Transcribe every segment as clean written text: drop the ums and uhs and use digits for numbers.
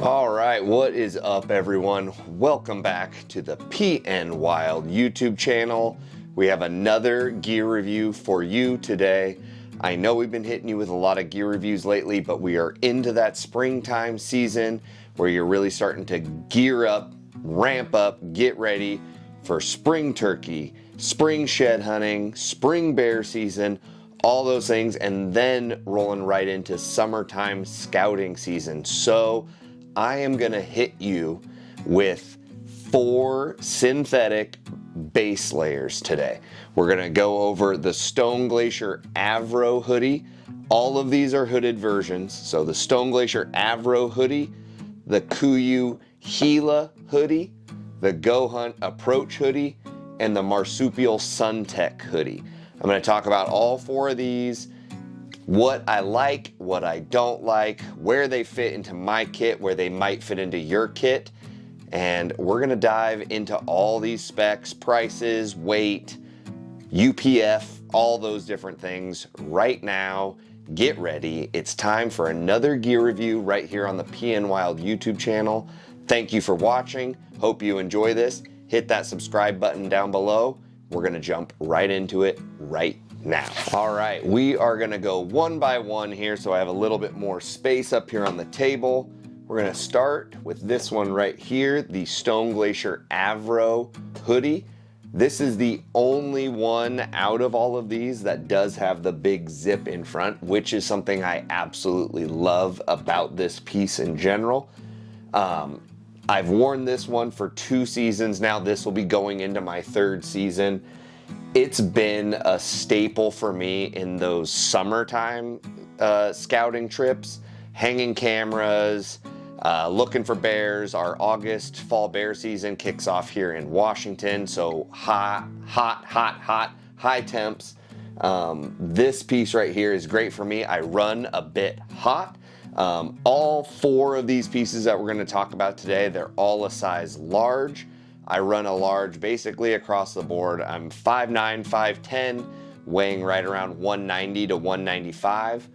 All right, what is up everyone? Welcome back to the PN Wild YouTube channel. We have another gear review for you today. I know we've been hitting you with a lot of gear reviews lately, but we are into that springtime season where you're really starting to gear up, ramp up, get ready for spring turkey, spring shed hunting, spring bear season, all those things, and then rolling right into summertime scouting season. So I am gonna hit you with 4 synthetic base layers today. We're gonna go over the Stone Glacier Avro hoodie. All of these are hooded versions. So the Stone Glacier Avro hoodie, the Kuyu Hila hoodie, the GoHunt Approach Hoodie, and the Marsupial Sunc hoodie. I'm gonna talk about all 4 of these, what I like, what I don't like, where they fit into my kit, where they might fit into your kit, and we're gonna dive into all these specs, prices, weight, UPF, all those different things right now. Get ready. It's time for another gear review right here on the PN Wild YouTube channel. Thank you for watching. Hope you enjoy this. Hit that subscribe button down below. We're gonna jump right into it right now. All right, we are gonna go one by one here so I have a little bit more space up here on the table. We're gonna start with this one right here, the Stone Glacier Avro hoodie. This is the only one out of all of these that does have the big zip in front, which is something I absolutely love about this piece in general. I've worn this one for 2 seasons now. This will be going into my 3rd season. It's been a staple for me in those summertime scouting trips, hanging cameras, looking for bears. Our August fall bear season kicks off here in Washington, so hot, high temps. This piece right here is great for me. I run a bit hot. All 4 of these pieces that we're going to talk about today, they're all a size large. I run a large basically across the board. I'm 5'9", 5'10", weighing right around 190 to 195.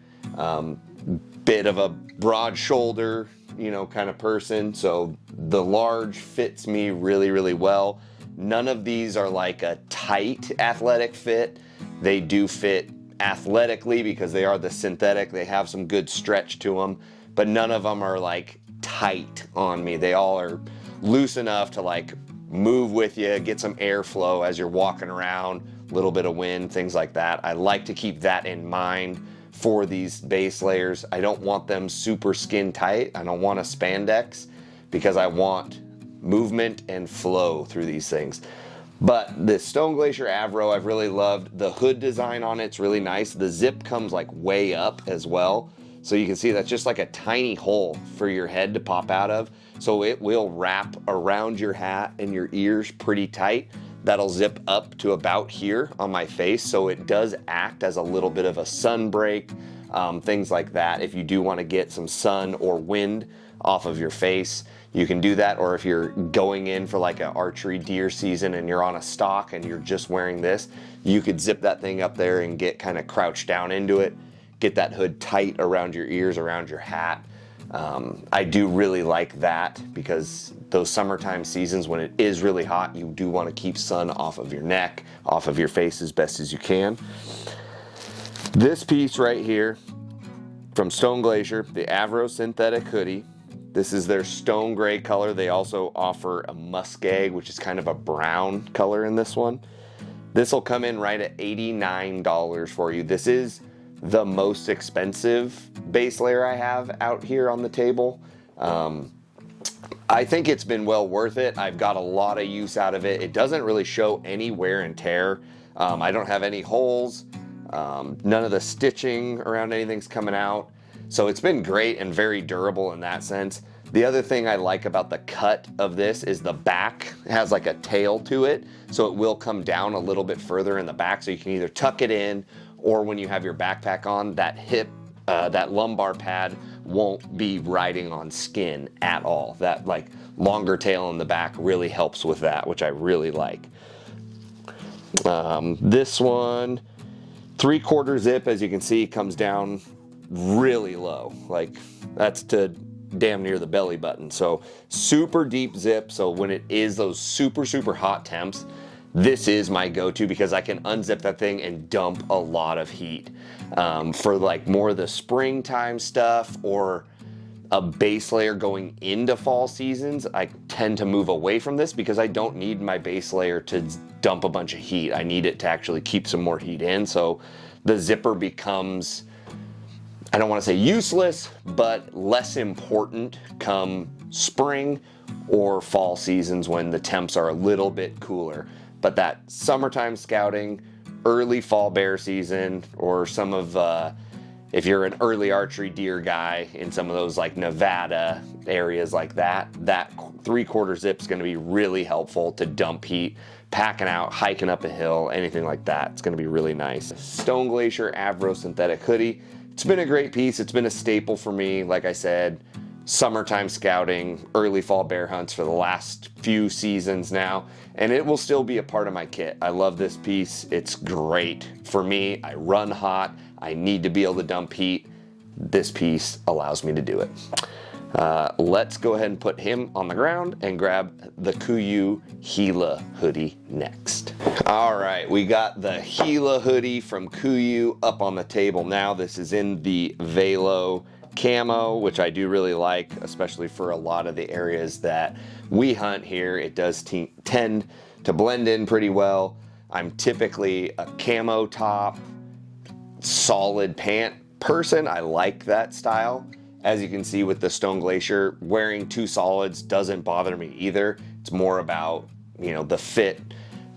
Bit of a broad shoulder, you know, kind of person. So the large fits me really, really well. None of these are like a tight athletic fit. They do fit athletically because they are the synthetic. They have some good stretch to them, but none of them are like tight on me. They all are loose enough to like move with you, get some airflow as you're walking around, a little bit of wind, things like that. I like to keep that in mind for these base layers. I don't want them super skin tight. I don't want a spandex because I want movement and flow through these things. But this Stone Glacier Avro, I've really loved. The hood design on it's really nice. The zip comes like way up as well. So you can see that's just like a tiny hole for your head to pop out of. So it will wrap around your hat and your ears pretty tight. That'll zip up to about here on my face. So it does act as a little bit of a sun break, things like that. If you do want to get some sun or wind off of your face, you can do that. Or if you're going in for like an archery deer season and you're on a stalk and you're just wearing this, you could zip that thing up there and get kind of crouched down into it, get that hood tight around your ears, around your hat. I do really like that because those summertime seasons when it is really hot, you do want to keep sun off of your neck, off of your face as best as you can. This piece right here from Stone Glacier, the Avro synthetic hoodie. This is their stone gray color. They also offer a muskeg, which is kind of a brown color in this one. This will come in right at $89 for you. This is the most expensive base layer I have out here on the table. I think it's been well worth it. I've got a lot of use out of it. It doesn't really show any wear and tear. I don't have any holes. None of the stitching around anything's coming out. So it's been great and very durable in that sense. The other thing I like about the cut of this is the back has like a tail to it. So it will come down a little bit further in the back. So you can either tuck it in, or when you have your backpack on, that hip, that lumbar pad won't be riding on skin at all. That like longer tail in the back really helps with that, which I really like. This one, 3/4 zip, as you can see, comes down really low. Like that's to damn near the belly button. So super deep zip. So when it is those super, super hot temps, this is my go-to because I can unzip that thing and dump a lot of heat. For like more of the springtime stuff or a base layer going into fall seasons, I tend to move away from this because I don't need my base layer to dump a bunch of heat. I need it to actually keep some more heat in. So the zipper becomes, I don't want to say useless, but less important come spring or fall seasons when the temps are a little bit cooler. But that summertime scouting, early fall bear season, or some of, if you're an early archery deer guy in some of those like Nevada areas like that, that 3/4 zip is going to be really helpful to dump heat, packing out, hiking up a hill, anything like that. It's going to be really nice. Stone Glacier Avro synthetic hoodie. It's been a great piece. It's been a staple for me. Like I said, summertime scouting, early fall bear hunts for the last few seasons now, and it will still be a part of my kit. I love this piece. It's great for me. I run hot. I need to be able to dump heat. This piece allows me to do it. Let's go ahead and put him on the ground and grab the Kuyu Hila hoodie next. All right, we got the Hila hoodie from Kuyu up on the table now. This is in the Velo camo, which I do really like, especially for a lot of the areas that we hunt here. It does tend to blend in pretty well. I'm typically a camo top, solid pant person. I like that style. As you can see with the Stone Glacier, wearing two solids doesn't bother me either. It's more about, you know, the fit,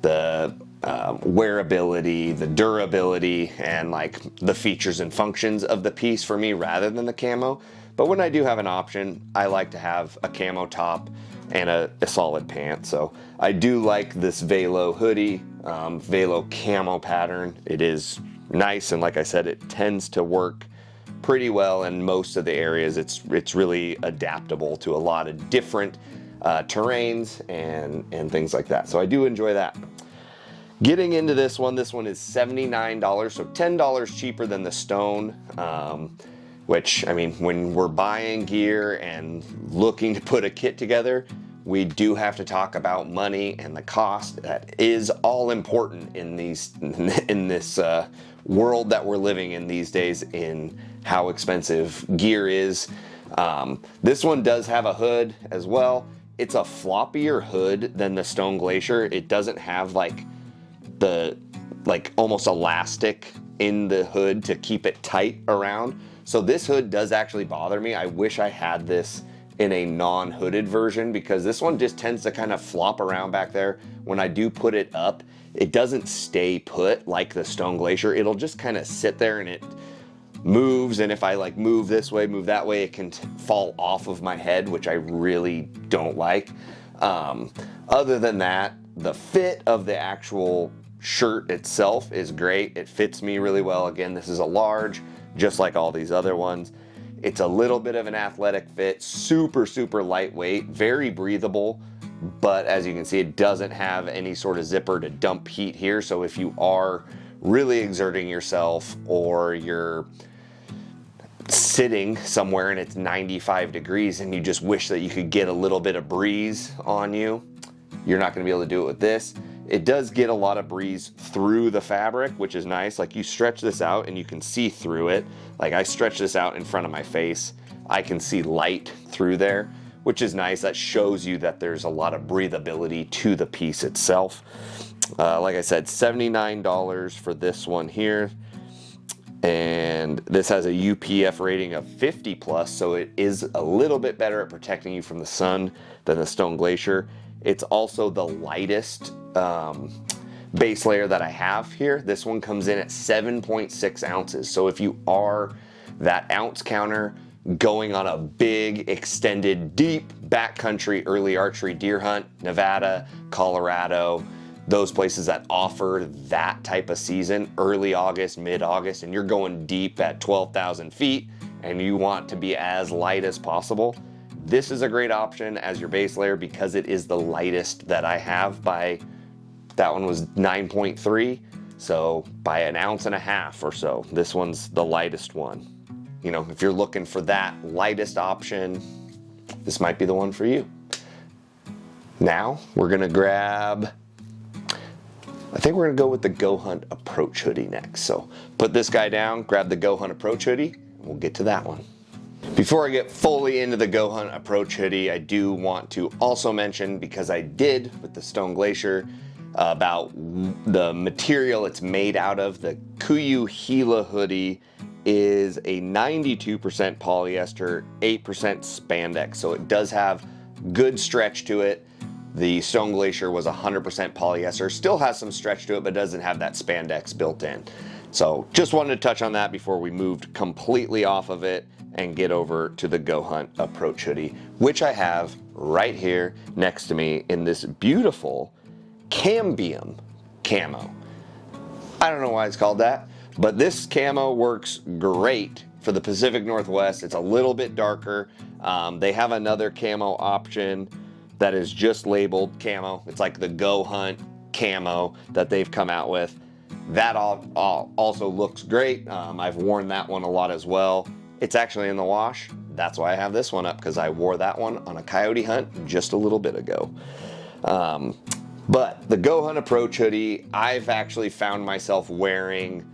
the wearability, the durability, and like the features and functions of the piece for me rather than the camo. But when I do have an option, I like to have a camo top and a solid pant. So I do like this Velo hoodie, Velo camo pattern. It is nice, and like I said, it tends to work pretty well in most of the areas. It's really adaptable to a lot of different terrains and things like that. So I do enjoy that. Getting into this one is $79, so $10 cheaper than the Stone, which, I mean, when we're buying gear and looking to put a kit together, we do have to talk about money and the cost. That is all important in this world that we're living in these days, in how expensive gear is. This one does have a hood as well. It's a floppier hood than the Stone Glacier. It doesn't have like the almost elastic in the hood to keep it tight around. So this hood does actually bother me. I wish I had this in a non-hooded version, because this one just tends to kind of flop around back there. When I do put it up, it doesn't stay put like the Stone Glacier. It'll just kind of sit there and it moves, and if I like move this way, move that way, it can fall off of my head, which I really don't like. Other than that, the fit of the actual shirt itself is great. It fits me really well. Again, this is a large, just like all these other ones. It's a little bit of an athletic fit, super, super lightweight, very breathable, but as you can see, it doesn't have any sort of zipper to dump heat here. So if you are really exerting yourself, or you're sitting somewhere and it's 95 degrees and you just wish that you could get a little bit of breeze on you, you're not going to be able to do it with this. It does get a lot of breeze through the fabric, which is nice. Like, you stretch this out and you can see through it. Like, I stretch this out in front of my face, I can see light through there, which is nice. That shows you that there's a lot of breathability to the piece itself. Like I said, $79 for this one here. And this has a UPF rating of 50 plus, so it is a little bit better at protecting you from the sun than the Stone Glacier. It's also the lightest base layer that I have here. This one comes in at 7.6 ounces. So if you are that ounce counter going on a big, extended, deep backcountry early archery deer hunt, Nevada, Colorado, those places that offer that type of season, early August, mid-August, and you're going deep at 12,000 feet and you want to be as light as possible, this is a great option as your base layer, because it is the lightest that I have by, that one was 9.3, so by an ounce and a half or so. This one's the lightest one. You know, if you're looking for that lightest option this might be the one for you. Now we're gonna grab, I think we're gonna go with the GoHunt Approach Hoodie next. So put this guy down, grab the GoHunt Approach Hoodie, and we'll get to that one. Before I get fully into the GoHunt Approach Hoodie, I do want to also mention, because I did with the Stone Glacier, about the material it's made out of. The Kuyu Hila hoodie is a 92% polyester, 8% spandex, so it does have good stretch to it. The Stone Glacier was 100% polyester, still has some stretch to it, but doesn't have that spandex built in. So just wanted to touch on that before we moved completely off of it and get over to the GoHunt Approach Hoodie, which I have right here next to me in this beautiful cambium camo. I don't know why it's called that, but this camo works great for the Pacific Northwest. It's a little bit darker. They have another camo option that is just labeled camo. It's like the GoHunt camo that they've come out with. That also looks great. I've worn that one a lot as well. It's actually in the wash. That's why I have this one up, because I wore that one on a coyote hunt just a little bit ago. But the GoHunt Approach Hoodie, I've actually found myself wearing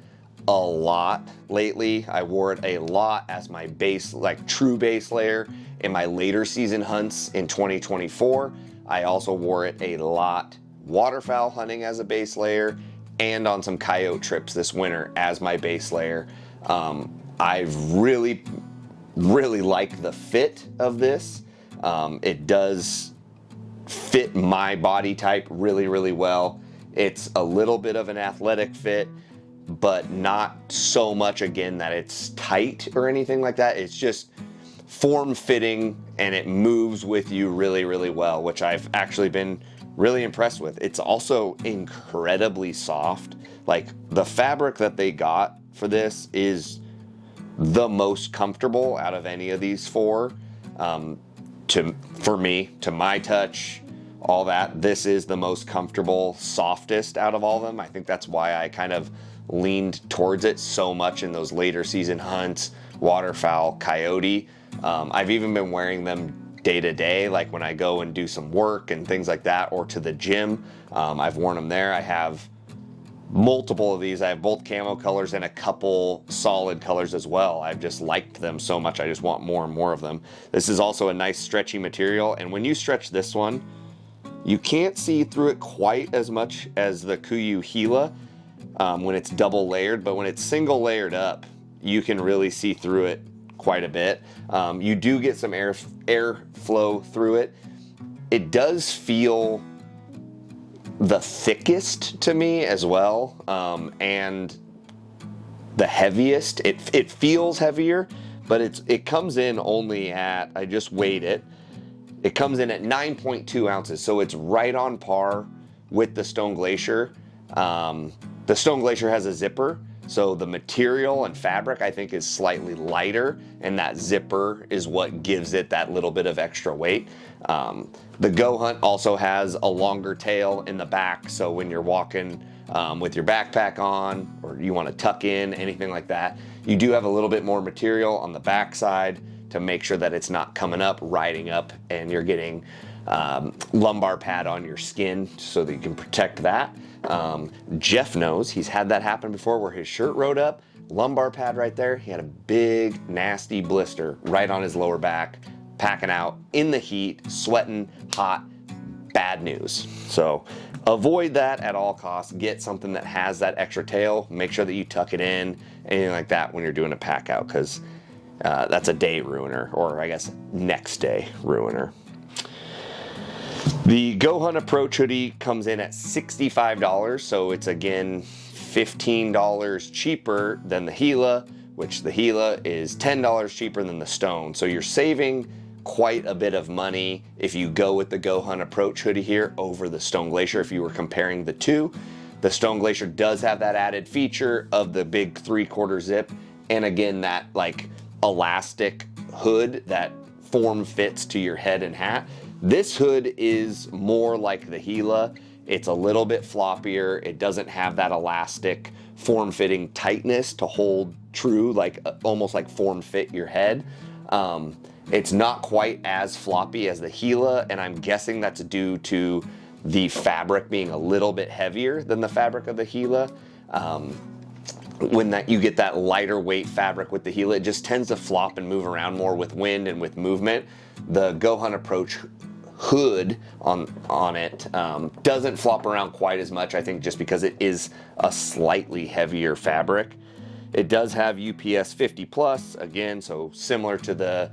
a lot lately. I wore it a lot as my base, like true base layer in my later season hunts in 2024. I also wore it a lot waterfowl hunting as a base layer, and on some coyote trips this winter as my base layer. I've really liked the fit of this. It does fit my body type really well. It's a little bit of an athletic fit, but not so much, again, that it's tight or anything like that. It's just form-fitting, and it moves with you really well, which I've actually been really impressed with. It's also incredibly soft. Like, the fabric that they got for this is the most comfortable out of any of these four. For me, to my touch, all that, this is the most comfortable, softest out of all of them. I think that's why I kind of leaned towards it so much in those later season hunts, waterfowl, coyote. I've even been wearing them day to day, like when I go and do some work and things like that, or to the gym. I've worn them there. I have multiple of these. I have both camo colors and a couple solid colors as well. I've just liked them so much, I just want more and more of them. This is also a nice stretchy material, and when you stretch this one, you can't see through it quite as much as the Kuyu Hila when it's double layered, but when it's single layered up, you can really see through it quite a bit. You do get some air flow through it. It does feel the thickest to me as well, and the heaviest. It feels heavier, but it comes in only at, I just weighed it, it comes in at 9.2 ounces, so it's right on par with the Stone Glacier. The Stone Glacier has a zipper, so the material and fabric, I think, is slightly lighter, and that zipper is what gives it that little bit of extra weight. The GoHunt also has a longer tail in the back, so when you're walking with your backpack on, or you want to tuck in, anything like that, you do have a little bit more material on the back side to make sure that it's not coming up, riding up, and you're getting lumbar pad on your skin so that you can protect that. Jeff knows, he's had that happen before where his shirt rode up, lumbar pad right there, he had a big nasty blister right on his lower back, packing out in the heat, sweating, hot, bad news. So avoid that at all costs. Get something that has that extra tail. Make sure that you tuck it in, anything like that when you're doing a pack out, because that's a day ruiner, or I guess next day ruiner. The GoHunt Approach Hoodie comes in at $65, so it's again $15 cheaper than the Hila, which the Hila is $10 cheaper than the Stone. So you're saving quite a bit of money if you go with the GoHunt Approach Hoodie here over the Stone Glacier if you were comparing the two. The Stone Glacier does have that added feature of the big 3/4 zip, and again, that like elastic hood that form fits to your head and hat. This hood is more like the Hila. It's a little bit floppier. It doesn't have that elastic form-fitting tightness to hold true, like almost like form fit your head. It's not quite as floppy as the Gila, and I'm guessing that's due to the fabric being a little bit heavier than the fabric of the Gila. When you get that lighter weight fabric with the Gila, it just tends to flop and move around more with wind and with movement. The GoHunt Approach hood on it doesn't flop around quite as much, I think, just because it is a slightly heavier fabric. It does have UPS 50 plus, again, so similar to the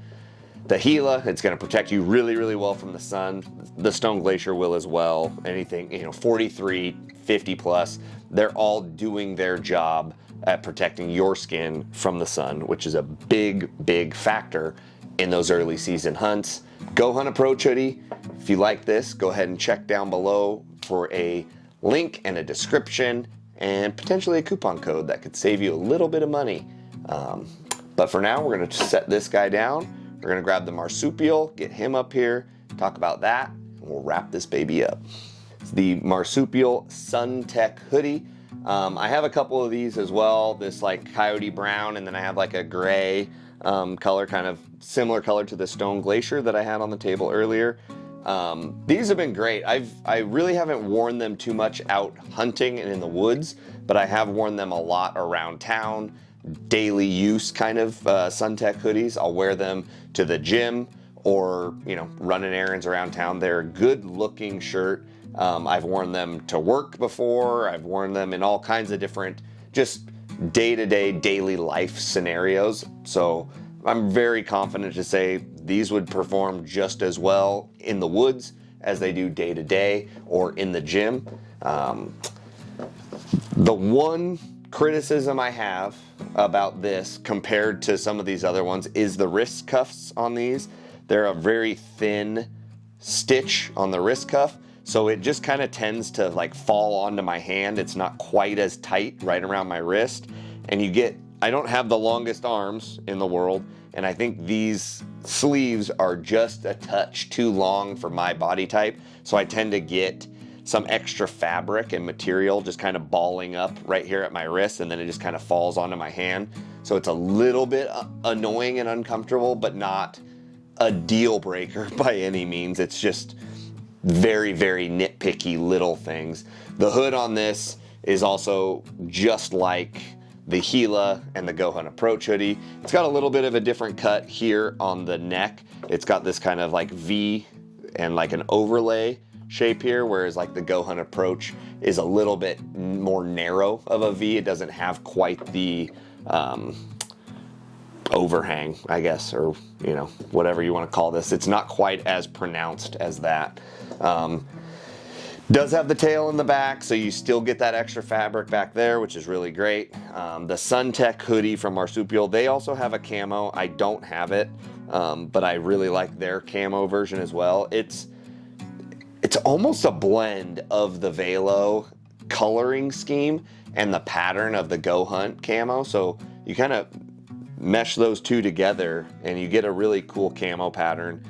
Gila. It's going to protect you really, really well from the sun. The Stone Glacier will as well. Anything, 43, 50 plus, they're all doing their job at protecting your skin from the sun, which is a big, big factor in those early season hunts. GoHunt Approach Hoodie. If you like this, go ahead and check down below for a link and a description and potentially a coupon code that could save you a little bit of money. But for now, we're going to set this guy down. We're going to grab the marsupial, get him up here, talk about that, and we'll wrap this baby up. It's the Marsupial Sunc hoodie. I have a couple of these as well, this like coyote brown, and then I have like a gray color, kind of similar color to the Stone Glacier that I had on the table earlier. These have been great. I really haven't worn them too much out hunting and in the woods, but I have worn them a lot around town, daily use kind of Sunc hoodies. I'll wear them to the gym or, running errands around town. They're a good looking shirt. I've worn them to work before. I've worn them in all kinds of different just day-to-day daily life scenarios. So I'm very confident to say these would perform just as well in the woods as they do day-to-day or in the gym. The one criticism I have about this compared to some of these other ones is the wrist cuffs on these. They're a very thin stitch on the wrist cuff, so it just kind of tends to like fall onto my hand. It's not quite as tight right around my wrist, and I don't have the longest arms in the world, and I think these sleeves are just a touch too long for my body type, so I tend to get some extra fabric and material just kind of balling up right here at my wrist, and then it just kind of falls onto my hand. So it's a little bit annoying and uncomfortable, but not a deal breaker by any means. It's just very, very nitpicky little things. The hood on this is also just like the Gila and the GoHunt Approach hoodie. It's got a little bit of a different cut here on the neck. It's got this kind of like V and like an overlay shape here, whereas like the GoHunt Approach is a little bit more narrow of a V. It doesn't have quite the overhang, I guess, or whatever you want to call this. It's not quite as pronounced as that. Does have the tail in the back, so you still get that extra fabric back there, which is really great. The Sunc hoodie from Marsupial, they also have a camo. I don't have it, but I really like their camo version as well. It's almost a blend of the Velo coloring scheme and the pattern of the GoHunt camo. So you kind of mesh those two together and you get a really cool camo pattern.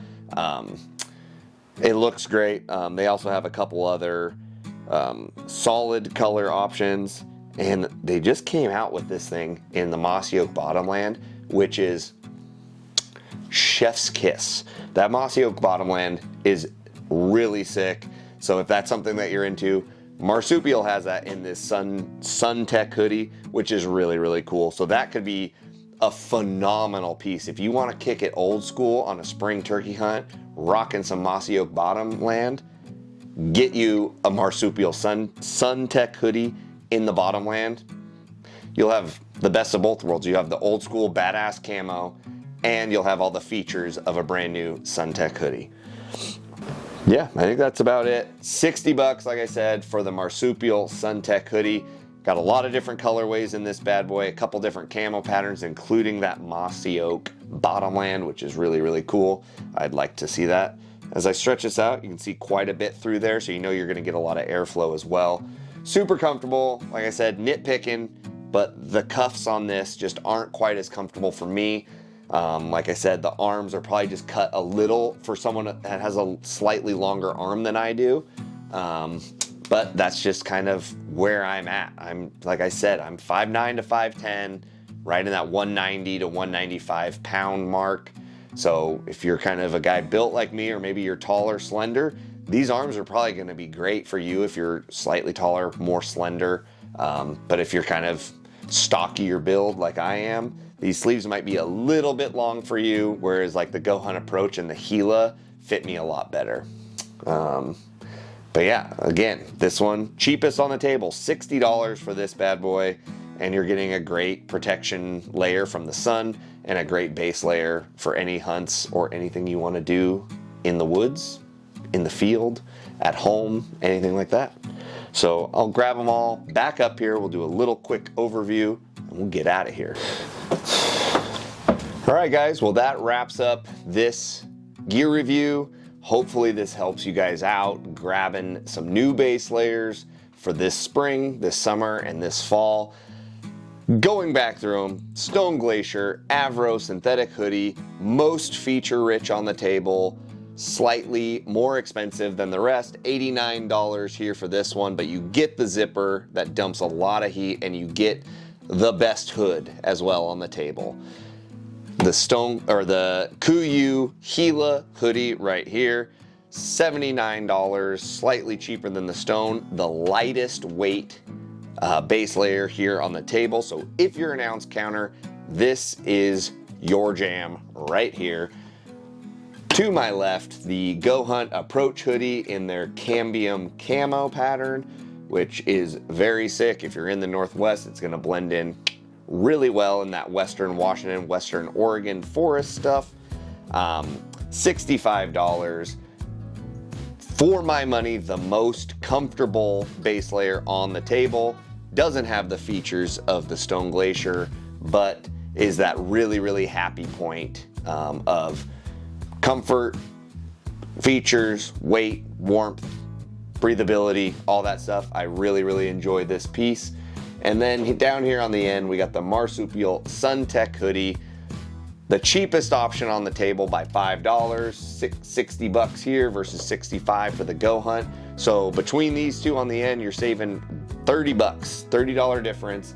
It looks great. They also have a couple other solid color options, and they just came out with this thing in the mossy oak bottomland, which is chef's kiss. That mossy oak bottomland is really sick. So if that's something that you're into, Marsupial has that in this Sunc hoodie, which is really, really cool. So that could be a phenomenal piece. If you want to kick it old school on a spring turkey hunt, rocking some mossy oak bottomland, get you a Marsupial Sunc hoodie in the bottomland. You'll have the best of both worlds. You have the old school badass camo, and you'll have all the features of a brand new Sunc hoodie. Yeah, I think that's about it. 60 bucks, like I said, for the Marsupial Sunc hoodie. Got a lot of different colorways in this bad boy, a couple different camo patterns, including that mossy oak bottomland, which is really, really cool. I'd like to see that. As I stretch this out, you can see quite a bit through there, so you know you're gonna get a lot of airflow as well. Super comfortable, like I said, nitpicking, but the cuffs on this just aren't quite as comfortable for me. Like I said, the arms are probably just cut a little for someone that has a slightly longer arm than I do. But that's just kind of where I'm at. Like I said, I'm 5'9" to 5'10", right in that 190 to 195 pound mark. So if you're kind of a guy built like me, or maybe you're tall or slender, these arms are probably going to be great for you if you're slightly taller, more slender. But if you're kind of stocky or build like I am, these sleeves might be a little bit long for you, whereas like the GoHunt Approach and the Hila fit me a lot better. But yeah, again, this one, cheapest on the table, $60 for this bad boy, and you're getting a great protection layer from the sun and a great base layer for any hunts or anything you want to do in the woods, in the field, at home, anything like that. So I'll grab them all back up here. We'll do a little quick overview and we'll get out of here. All right, guys, well, that wraps up this gear review. Hopefully this helps you guys out grabbing some new base layers for this spring, this summer, and this fall. Going back through them, Stone Glacier Avro synthetic hoodie, most feature rich on the table, slightly more expensive than the rest, $89 here for this one, but you get the zipper that dumps a lot of heat, and you get the best hood as well on the table. The Kuyu Hila hoodie right here, $79, slightly cheaper than the Stone, the lightest weight base layer here on the table. So if you're an ounce counter, this is your jam right here. To my left, the GoHunt Approach Hoodie in their cambium camo pattern, which is very sick. If you're in the Northwest, it's gonna blend in really well in that Western Washington, Western Oregon forest stuff. $65. For my money, the most comfortable base layer on the table. Doesn't have the features of the Stone Glacier, but is that really, really happy point of comfort, features, weight, warmth, breathability, all that stuff. I really, really enjoy this piece. And then down here on the end, we got the Marsupial Sunc hoodie, the cheapest option on the table by $5, 60 bucks here versus 65 for the GoHunt. So between these two on the end, you're saving 30 bucks, $30 difference.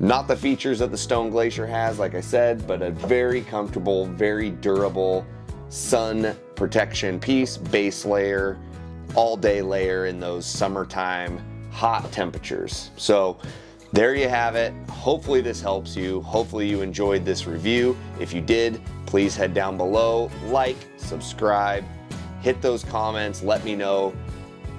Not the features that the Stone Glacier has, like I said, but a very comfortable, very durable sun protection piece, base layer, all day layer in those summertime hot temperatures. So there you have it. Hopefully this helps you. Hopefully you enjoyed this review. If you did, please head down below, like, subscribe, hit those comments, let me know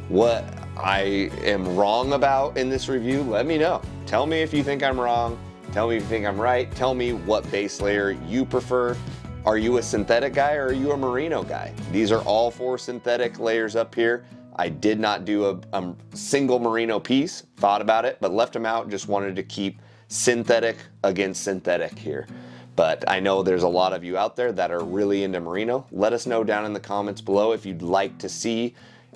what I am wrong about in this review. Let me know. Tell me if you think I'm wrong. Tell me if you think I'm right. Tell me what base layer you prefer. Are you a synthetic guy or are you a merino guy? These are all 4 synthetic layers up here. I did not do a single merino piece, thought about it, but left them out, just wanted to keep synthetic against synthetic here. But I know there's a lot of you out there that are really into merino. Let us know down in the comments below if you'd like to see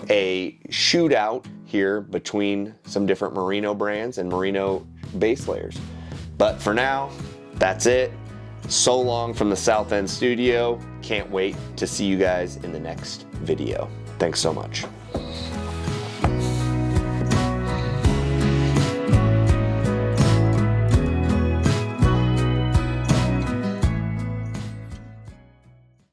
a shootout here between some different merino brands and merino base layers. But for now, that's it. So long from the South End studio. Can't wait to see you guys in the next video. Thanks so much.